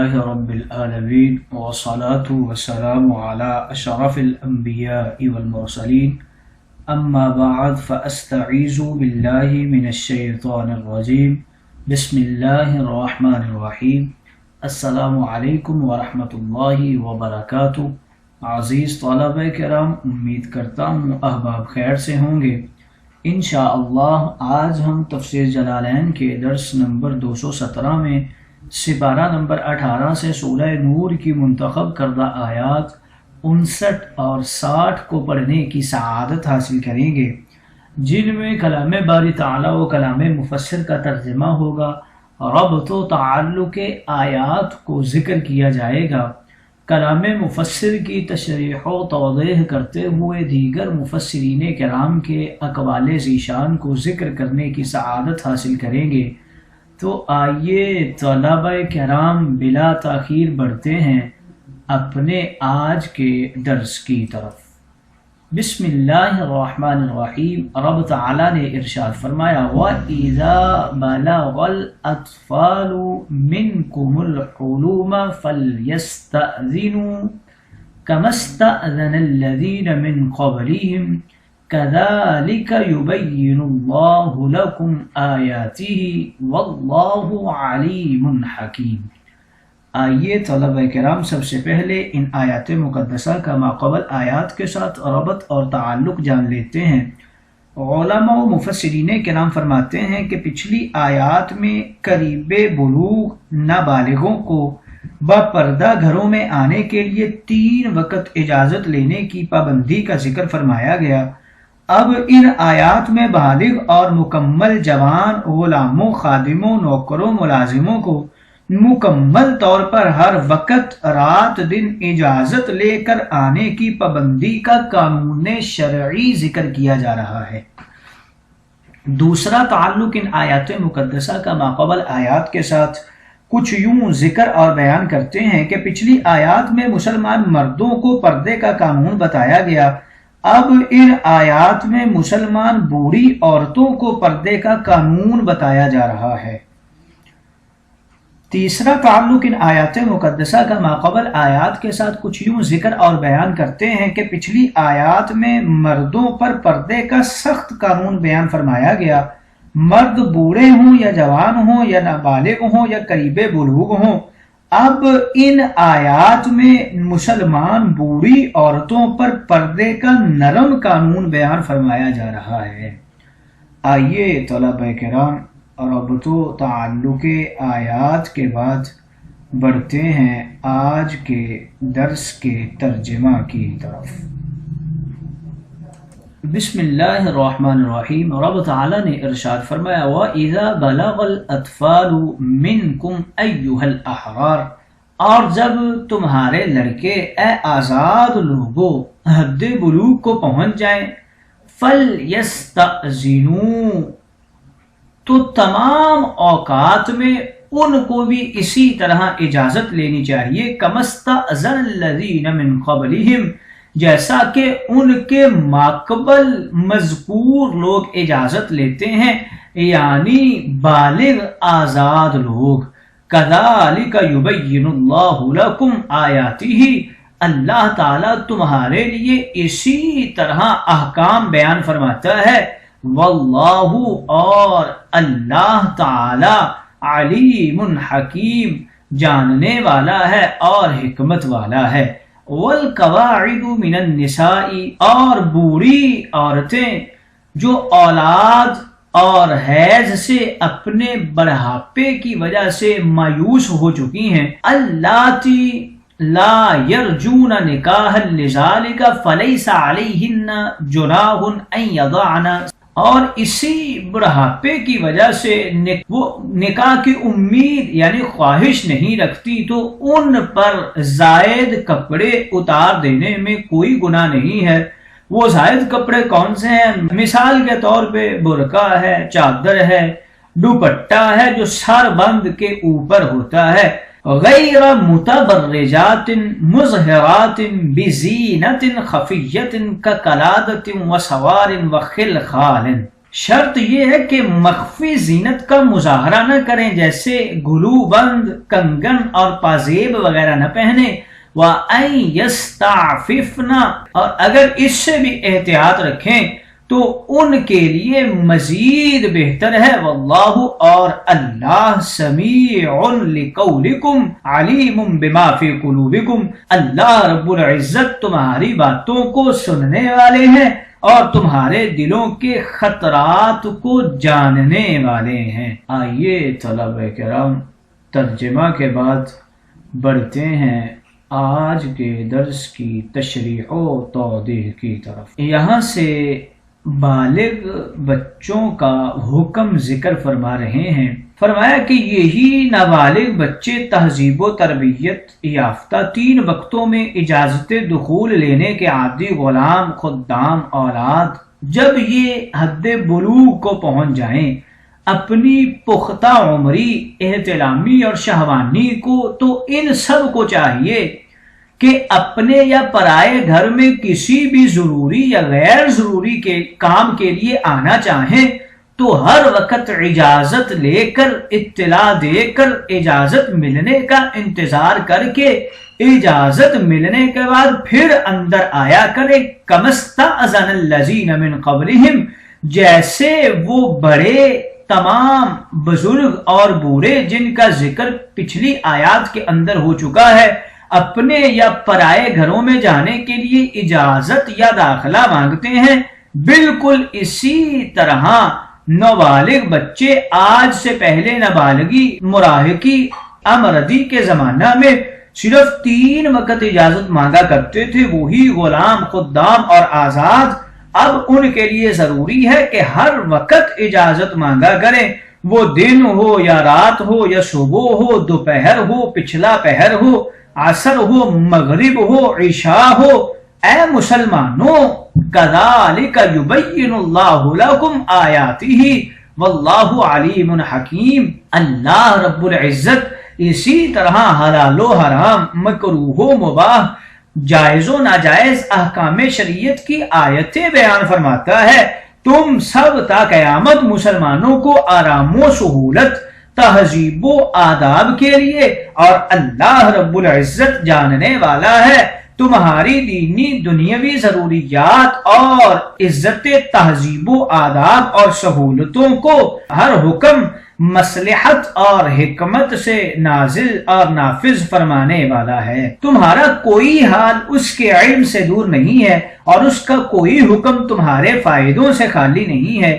لله رب العالمين والصلاة والسلام على أشرف الأنبياء والمرسلين أما بعد فأستعيذ بالله من الشيطان الرجيم بسم الله الرحمن الرحيم السلام علیکم ورحمۃ اللہ وبرکاتہ۔ عزیز طلبہ کرام، امید کرتا ہوں احباب خیر سے ہوں گے۔ انشاءاللہ آج ہم تفسیر جلالین کے درس نمبر 217 میں سپارہ نمبر 18 سے سورہ نور کی منتخب کردہ آیات 59 اور 60 کو پڑھنے کی سعادت حاصل کریں گے، جن میں کلام باری تعالیٰ و کلام مفسر کا ترجمہ ہوگا، ربط و تعلق آیات کو ذکر کیا جائے گا، کلام مفسر کی تشریح و توضیح کرتے ہوئے دیگر مفسرین کرام کے اقوال ذیشان کو ذکر کرنے کی سعادت حاصل کریں گے۔ تو آئیے طلبہ کرام بلا تاخیر بڑھتے ہیں اپنے آج کے درس کی طرف۔ بسم اللہ الرحمن الرحیم۔ رب تعالیٰ نے ارشاد فرمایا، وَإِذَا بَلَغَ الْأَطْفَالُ مِنْكُمُ الْحُلُومَ فَلْيَسْتَأْذِنُوا كَمَا اسْتَأْذَنَ الَّذِينَ مِنْ قَبْلِهِمْ كَذَلِكَ يُبَيِّنُ اللَّهُ لَكُمْ آيَاتِهِ وَاللَّهُ عَلِيمٌ حَكِيمٌ۔ آئیے طلبہ کرام سب سے پہلے ان آیات مقدسہ کا ماقبل آیات کے ساتھ ربط اور تعلق جان لیتے ہیں۔ علماء و مفسرین کرام فرماتے ہیں کہ پچھلی آیات میں قریب بلوغ نابالغوں کو باپردہ گھروں میں آنے کے لیے 3 وقت اجازت لینے کی پابندی کا ذکر فرمایا گیا۔ اب ان آیات میں بالغ اور مکمل جوان غلاموں، خادموں، نوکروں، ملازموں کو مکمل طور پر ہر وقت رات دن اجازت لے کر آنے کی پابندی کا قانون شرعی ذکر کیا جا رہا ہے۔ دوسرا تعلق ان آیات مقدسہ کا ماقبل آیات کے ساتھ کچھ یوں ذکر اور بیان کرتے ہیں کہ پچھلی آیات میں مسلمان مردوں کو پردے کا قانون بتایا گیا، اب ان آیات میں مسلمان بوڑھی عورتوں کو پردے کا قانون بتایا جا رہا ہے۔ تیسرا تعلق ان آیات مقدسہ کا ماقبل آیات کے ساتھ کچھ یوں ذکر اور بیان کرتے ہیں کہ پچھلی آیات میں مردوں پر پردے کا سخت قانون بیان فرمایا گیا، مرد بوڑھے ہوں یا جوان ہوں یا نابالغ ہوں یا قریب بلوغ ہوں۔ اب ان آیات میں مسلمان بوڑھی عورتوں پر پردے کا نرم قانون بیان فرمایا جا رہا ہے۔ آئیے طلبہ کرام ربط و تعلق آیات کے بعد بڑھتے ہیں آج کے درس کے ترجمہ کی طرف۔ بسم اللہ الرحمن الرحیم۔ رب تعالیٰ نے ارشاد فرمایا، وَإِذَا بَلَغَ الْأَطْفَالُ مِنْكُمْ أَيُّهَا الْأَحْرَارُ، اور جب تمہارے لڑکے اے آزاد لوگوں حد بلوغ کو پہنچ جائیں، فَلْيَسْتَأْذِنُوا، تو تمام اوقات میں ان کو بھی اسی طرح اجازت لینی چاہیے، كَمَا اسْتَأْذَنَ الَّذِينَ مِنْ قَبْلِهِمْ، جیسا کہ ان کے ماقبل مذکور لوگ اجازت لیتے ہیں، یعنی بالغ آزاد لوگ۔ كَذَلِكَ يُبَيِّنُ اللَّهُ لَكُمْ آيَاتِهِ، اللہ تعالیٰ تمہارے لیے اسی طرح احکام بیان فرماتا ہے، واللہ، اور اللہ تعالی، علیم حکیم، جاننے والا ہے اور حکمت والا ہے۔ والقواعد من النساء، اور بوڑھی عورتیں جو اولاد اور حیض سے اپنے بڑھاپے کی وجہ سے مایوس ہو چکی ہیں، اللاتی لا یرجون نکاحا لذالک فلیس علیہن جناح ان یضعن، اور اسی بڑھاپے کی وجہ سے وہ نکاح کی امید یعنی خواہش نہیں رکھتی، تو ان پر زائد کپڑے اتار دینے میں کوئی گناہ نہیں ہے۔ وہ زائد کپڑے کون سے ہیں؟ مثال کے طور پہ برقع ہے، چادر ہے، دوپٹہ ہے جو سر بند کے اوپر ہوتا ہے، غیر متبرجات مظہرات بزینت خفیت کقلادت وسوار وخلخال، شرط یہ ہے کہ مخفی زینت کا مظاہرہ نہ کریں، جیسے گلو بند، کنگن اور پازیب وغیرہ نہ پہنے، وَأَن يَسْتَعْفِفْنَ، اور اگر اس سے بھی احتیاط رکھیں تو ان کے لیے مزید بہتر ہے، واللہ، اور اللہ، سمیع لقولکم علیم بما فی قلوبکم، اللہ رب العزت تمہاری باتوں کو سننے والے ہیں اور تمہارے دلوں کے خطرات کو جاننے والے ہیں۔ آئیے طلبہ کرام، ترجمہ کے بعد بڑھتے ہیں آج کے درس کی تشریح و توضیح کی طرف۔ یہاں سے بالغ بچوں کا حکم ذکر فرما رہے ہیں۔ فرمایا کہ یہی نابالغ بچے تہذیب و تربیت یافتہ 3 وقتوں میں اجازت دخول لینے کے عادی غلام، خدام، اولاد جب یہ حد بلوغ کو پہنچ جائیں، اپنی پختہ عمری، احتلامی اور شہوانی کو، تو ان سب کو چاہیے کہ اپنے یا پرائے گھر میں کسی بھی ضروری یا غیر ضروری کے کام کے لیے آنا چاہیں تو ہر وقت اجازت لے کر، اطلاع دے کر، اجازت ملنے کا انتظار کر کے، اجازت ملنے کے بعد پھر اندر آیا کرے۔ کَمَا اسْتَأْذَنَ الَّذِينَ مِن قَبْلِهِمْ، جیسے وہ بڑے تمام بزرگ اور بوڑھے جن کا ذکر پچھلی آیات کے اندر ہو چکا ہے، اپنے یا پرائے گھروں میں جانے کے لیے اجازت یا داخلہ مانگتے ہیں، بالکل اسی طرح نابالغ بچے آج سے پہلے نابالغی، مراہقی، امردی کے زمانہ میں صرف 3 وقت اجازت مانگا کرتے تھے، وہی غلام، خدام اور آزاد اب ان کے لیے ضروری ہے کہ ہر وقت اجازت مانگا کریں، وہ دن ہو یا رات ہو یا صبح ہو، دوپہر ہو، پچھلا پہر ہو، عصر ہو، مغرب ہو، عشاء ہو۔ اے مسلمانوں، کذالک یبین اللہ لکم آیاتہ واللہ علیم حکیم، اللہ رب العزت اسی طرح حلال و حرام، مکروہ و مباح، جائز و ناجائز احکام شریعت کی آیتیں بیان فرماتا ہے۔ تم سب تا قیامت مسلمانوں کو آرام و سہولت، تہذیب و آداب کے لیے، اور اللہ رب العزت جاننے والا ہے تمہاری دینی دنیاوی ضروریات اور عزت، تہذیب و آداب اور سہولتوں کو ہر حکم مصلحت اور حکمت سے نازل اور نافذ فرمانے والا ہے۔ تمہارا کوئی حال اس کے علم سے دور نہیں ہے اور اس کا کوئی حکم تمہارے فائدوں سے خالی نہیں ہے۔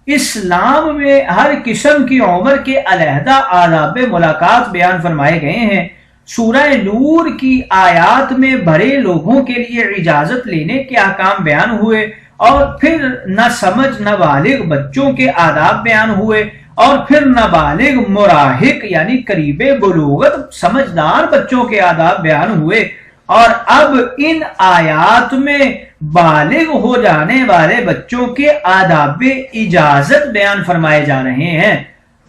اسلام میں ہر قسم کی عمر کے علیحدہ آداب ملاقات بیان فرمائے گئے ہیں۔ سورہ نور کی آیات میں بڑے لوگوں کے لیے اجازت لینے کے احکام بیان ہوئے، اور پھر نہ سمجھ نابالغ بچوں کے آداب بیان ہوئے، اور پھر نابالغ مراہق یعنی قریب بلوغت سمجھدار بچوں کے آداب بیان ہوئے، اور اب ان آیات میں بالغ ہو جانے والے بچوں کے آداب اجازت بیان فرمائے جا رہے ہیں۔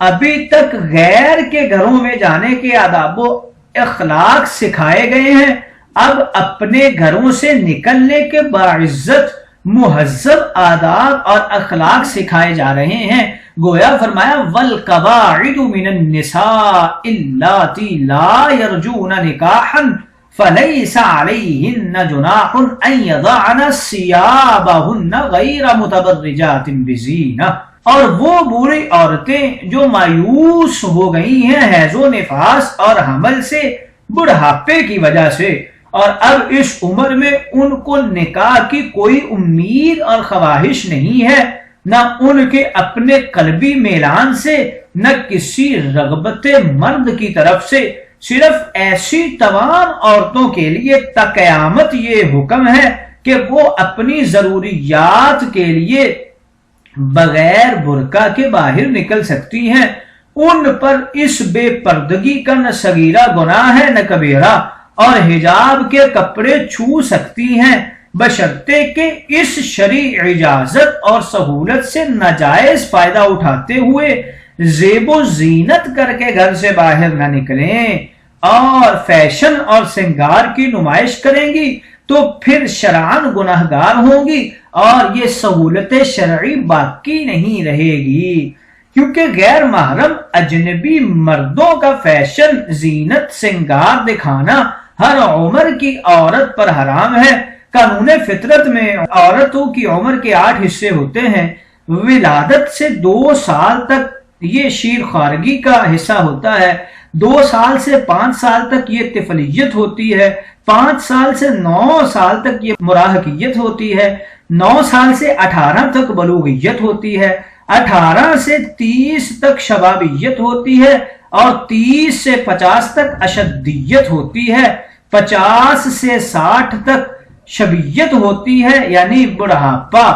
ابھی تک غیر کے گھروں میں جانے کے آداب و اخلاق سکھائے گئے ہیں، اب اپنے گھروں سے نکلنے کے باعزت مہذب آداب اور اخلاق سکھائے جا رہے ہیں۔ گویا فرمایا وَالْقَوَاعِدُ مِنَ النِّسَاءِ اللَّاتِي لَا يَرْجُونَ نِكَاحًا فَلَيْسَ عَلَيْهِنَّ جُنَاحٌ أَن يَضَعْنَ ثِيَابَهُنَّ غَيْرَ مُتَبَرِّجَاتٍ بِزِينَةٍ، اور وہ بوڑھی عورتیں جو مایوس ہو گئی ہیں حیض و نفاس اور حمل سے، بڑھاپے کی وجہ سے، اور اب اس عمر میں ان کو نکاح کی کوئی امید اور خواہش نہیں ہے، نہ ان کے اپنے قلبی میلان سے، نہ کسی رغبت مرد کی طرف سے، صرف ایسی تمام عورتوں کے لیے تا قیامت یہ حکم ہے کہ وہ اپنی ضروریات کے لیے بغیر برقع کے باہر نکل سکتی ہیں۔ ان پر اس بے پردگی کا نہ صغیرہ گناہ ہے نہ کبیرہ، اور حجاب کے کپڑے چھو سکتی ہیں، بشرطے کہ اس شرعی اجازت اور سہولت سے ناجائز فائدہ اٹھاتے ہوئے زیب و زینت کر کے گھر سے باہر نہ نکلیں اور فیشن اور سنگار کی نمائش کریں گی تو پھر شرعاً گناہگار ہوں گی، اور یہ سہولت شرعی باقی نہیں رہے گی، کیونکہ غیر محرم اجنبی مردوں کا فیشن، زینت، سنگار دکھانا ہر عمر کی عورت پر حرام ہے۔ قانون فطرت میں عورتوں کی عمر کے 8 حصے ہوتے ہیں۔ ولادت سے 2 سال تک یہ شیر خارگی کا حصہ ہوتا ہے، 2 سال سے 5 سال تک یہ طفلیت ہوتی ہے، 5 سال سے 9 سال تک یہ مراہقیت ہوتی ہے، 9 سال سے 18 تک بلوغیت ہوتی ہے، 18 سے 30 تک شبابیت ہوتی ہے، اور 30 سے 50 تک اشدیت ہوتی ہے، 50 سے 60 تک شبیت ہوتی ہے یعنی بڑھاپا،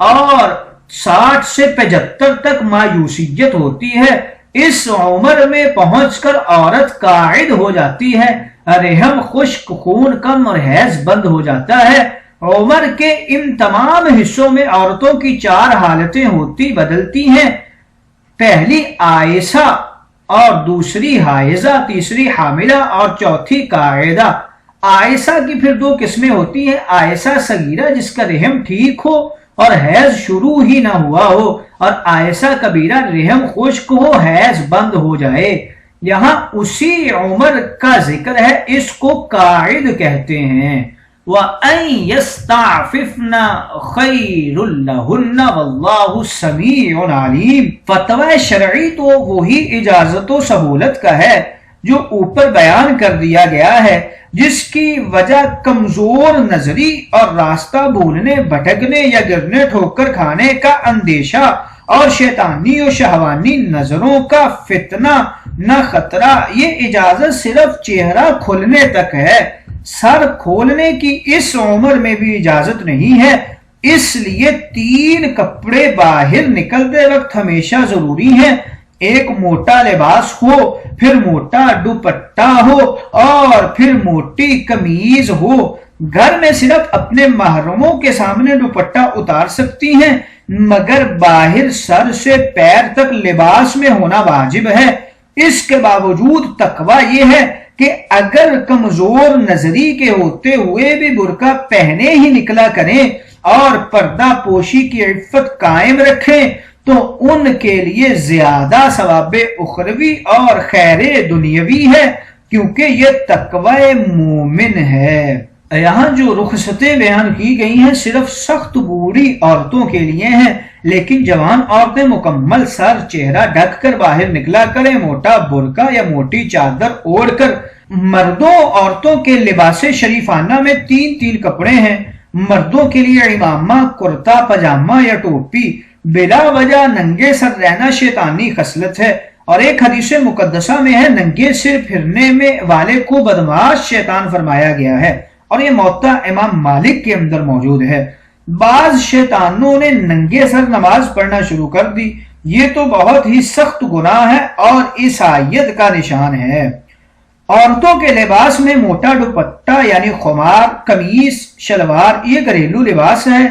اور 60 سے 75 تک مایوسیت ہوتی ہے۔ اس عمر میں پہنچ کر عورت قاعد ہو جاتی ہے، رحم خشک، خون کم اور حیض بند ہو جاتا ہے۔ عمر کے ان تمام حصوں میں عورتوں کی 4 حالتیں ہوتی بدلتی ہیں، پہلی آئسہ، اور دوسری حائضہ، تیسری حاملہ اور چوتھی قاعدہ۔ آئسہ کی پھر 2 قسمیں ہوتی ہیں، آئسہ صغیرہ جس کا رحم ٹھیک ہو اور حیض شروع ہی نہ ہوا ہو، اور آئسہ کبیرہ رحم خشک ہو، حیض بند ہو جائے۔ یہاں اسی عمر کا ذکر ہے، اس کو قاعد کہتے ہیں۔ وَأَن يَسْتَعْفِفْنَ خَيْرٌ لَهُنَّ وَاللَّهُ سَمِيعٌ عَلِيمٌ۔ فتوی شرعی تو وہی اجازت و سہولت کا ہے جو اوپر بیان کر دیا گیا ہے، جس کی وجہ کمزور نظری اور راستہ بھولنے، بھٹکنے یا گرنے ٹھوکر کھانے کا اندیشہ اور شیطانی و شہوانی نظروں کا فتنہ نہ خطرہ۔ یہ اجازت صرف چہرہ کھلنے تک ہے، سر کھولنے کی اس عمر میں بھی اجازت نہیں ہے۔ اس لیے 3 کپڑے باہر نکلتے وقت ہمیشہ ضروری ہیں، ایک موٹا لباس ہو، پھر موٹا دوپٹہ ہو، اور پھر موٹی قمیض ہو۔ گھر میں صرف اپنے محرموں کے سامنے دوپٹہ اتار سکتی ہیں، مگر باہر سر سے پیر تک لباس میں ہونا واجب ہے۔ اس کے باوجود تقوی یہ ہے کہ اگر کمزور نظری کے ہوتے ہوئے بھی برقع پہنے ہی نکلا کریں اور پردہ پوشی کی عفت قائم رکھیں تو ان کے لیے زیادہ ثواب اخروی اور خیر دنیاوی ہے، کیونکہ یہ تقوی مومن ہے۔ یہاں جو رخصتیں بیان کی گئی ہیں صرف سخت بوڑھی عورتوں کے لیے ہیں، لیکن جوان عورتیں مکمل سر چہرہ ڈھک کر باہر نکلا کریں، موٹا برقع یا موٹی چادر اوڑھ کر۔ مردوں عورتوں کے لباس شریفانہ میں 3 کپڑے ہیں۔ مردوں کے لیے امامہ، کرتا پاجامہ یا ٹوپی۔ بلا وجہ ننگے سر رہنا شیطانی خصلت ہے، اور ایک حدیث مقدسہ میں ہے ننگے سر پھرنے میں والے کو بدمعاش شیطان فرمایا گیا ہے، اور یہ موطا امام مالک کے اندر موجود ہے۔ بعض شیطانوں نے ننگے سر نماز پڑھنا شروع کر دی، یہ تو بہت ہی سخت گناہ ہے اور عیسائیت کا نشان ہے۔ عورتوں کے لباس میں موٹا دوپٹہ یعنی خمار، قمیص، شلوار یہ گھریلو لباس ہے۔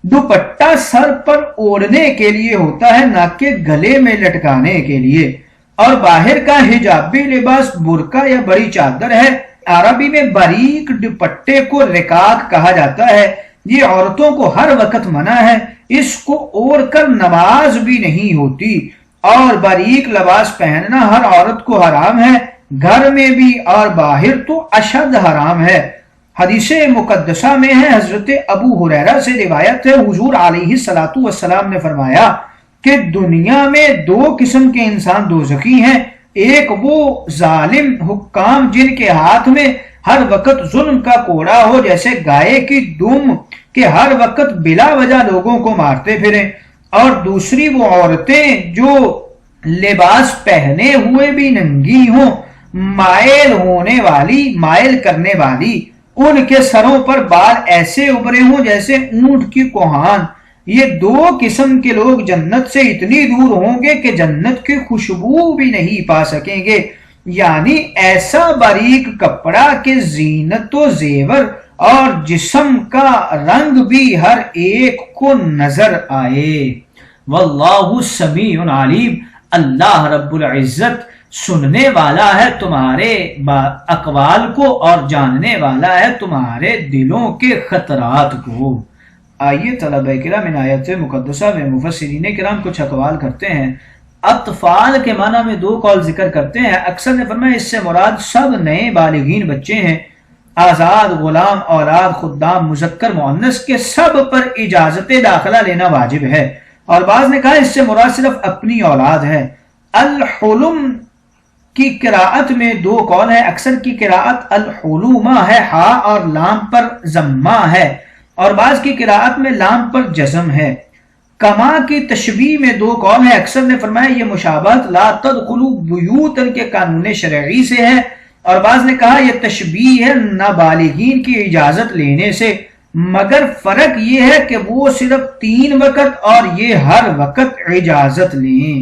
دوپٹہ سر پر اوڑھنے کے لیے ہوتا ہے، نہ کہ گلے میں لٹکانے کے لیے، اور باہر کا حجابی لباس برقع یا بڑی چادر ہے۔ عربی میں باریک دوپٹے کو رکاک کہا جاتا ہے، یہ عورتوں کو ہر وقت منع ہے، اس کو اوڑھ کر نماز بھی نہیں ہوتی، اور باریک لباس پہننا ہر عورت کو حرام ہے، گھر میں بھی اور باہر تو اشد حرام ہے۔ حدیث مقدسہ میں ہے، حضرت ابو ہریرہ سے روایت ہے، حضور علیہ الصلوۃ والسلام نے فرمایا کہ دنیا میں 2 قسم کے انسان دوزخی ہیں، ایک وہ ظالم حکام جن کے ہاتھ میں ہر وقت ظلم کا کوڑا ہو جیسے گائے کی دم کہ ہر وقت بلا وجہ لوگوں کو مارتے پھریں، اور دوسری وہ عورتیں جو لباس پہنے ہوئے بھی ننگی ہوں، مائل کرنے والی، ان کے سروں پر بال ایسے ابھرے ہوں جیسے اونٹ کی کوہان۔ یہ 2 قسم کے لوگ جنت سے اتنی دور ہوں گے کہ جنت کی خوشبو بھی نہیں پا سکیں گے، یعنی ایسا باریک کپڑا کہ زینت و زیور اور جسم کا رنگ بھی ہر ایک کو نظر آئے۔ واللہ سمیع علیم، اللہ رب العزت سننے والا ہے تمہارے اقوال کو اور جاننے والا ہے تمہارے دلوں کے خطرات کو۔ آئیے طلبہ کرام ان آیت مقدسہ میں مفسرین کرام کچھ اقوال کرتے ہیں۔ اطفال کے معنی میں 2 قول ذکر کرتے ہیں۔ اکثر نے فرمایا اس سے مراد سب نئے بالغین بچے ہیں، آزاد، غلام، اولاد، خدام، مذکر، مؤنث کے سب پر اجازت داخلہ لینا واجب ہے۔ اور بعض نے کہا اس سے مراد صرف اپنی اولاد ہے۔ الحلم کی قراءت میں 2 قول ہے۔ اکثر کی قراءت الحلومہ ہے، ہا اور لام پر ضمہ ہے، اور بعض کی قراءت میں لام پر جزم ہے۔ کما کی تشبیہ میں 2 قول ہے۔ اکثر نے فرمایا یہ مشابہت لا تدخلوا بیوتا کے قانون شرعی سے ہے، اور بعض نے کہا یہ تشبیہ ہے نابالغین کی اجازت لینے سے، مگر فرق یہ ہے کہ وہ صرف 3 وقت اور یہ ہر وقت اجازت لیں۔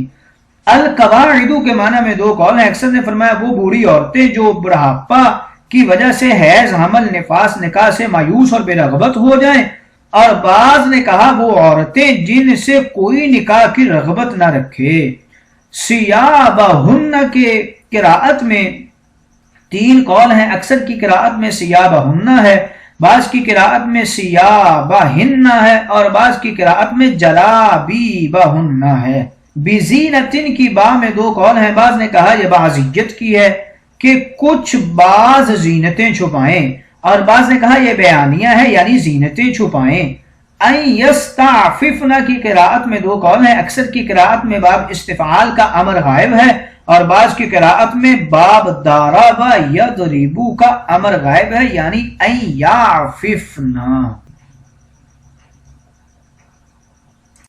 القواعد کے معنی میں 2 قول ہیں۔ اکثر نے فرمایا وہ بوڑھی عورتیں جو بڑھاپا کی وجہ سے حیض، حمل، نفاس، نکاح سے مایوس اور بے رغبت ہو جائیں، اور بعض نے کہا وہ عورتیں جن سے کوئی نکاح کی رغبت نہ رکھے۔ سیابہن کے قراءت میں 3 قول ہیں۔ اکثر کی قراءت میں سیابہن ہے، بعض کی قراءت میں سیابہن ہے، اور بعض کی قراءت میں جلابیبہن ہے۔ بزینتن کی با میں 2 قول ہیں۔ بعض نے کہا یہ بعضیت کی ہے کہ کچھ بعض زینتیں چھپائیں، اور بعض نے کہا یہ بیانیہ ہے یعنی زینتیں چھپائیں۔ ان یستعففن کی قراءت میں 2 قول ہیں۔ اکثر کی قراءت میں باب استفعال کا امر غائب ہے، اور بعض کی قراءت میں باب ضرب یضرب کا امر غائب ہے یعنی ان یعففن۔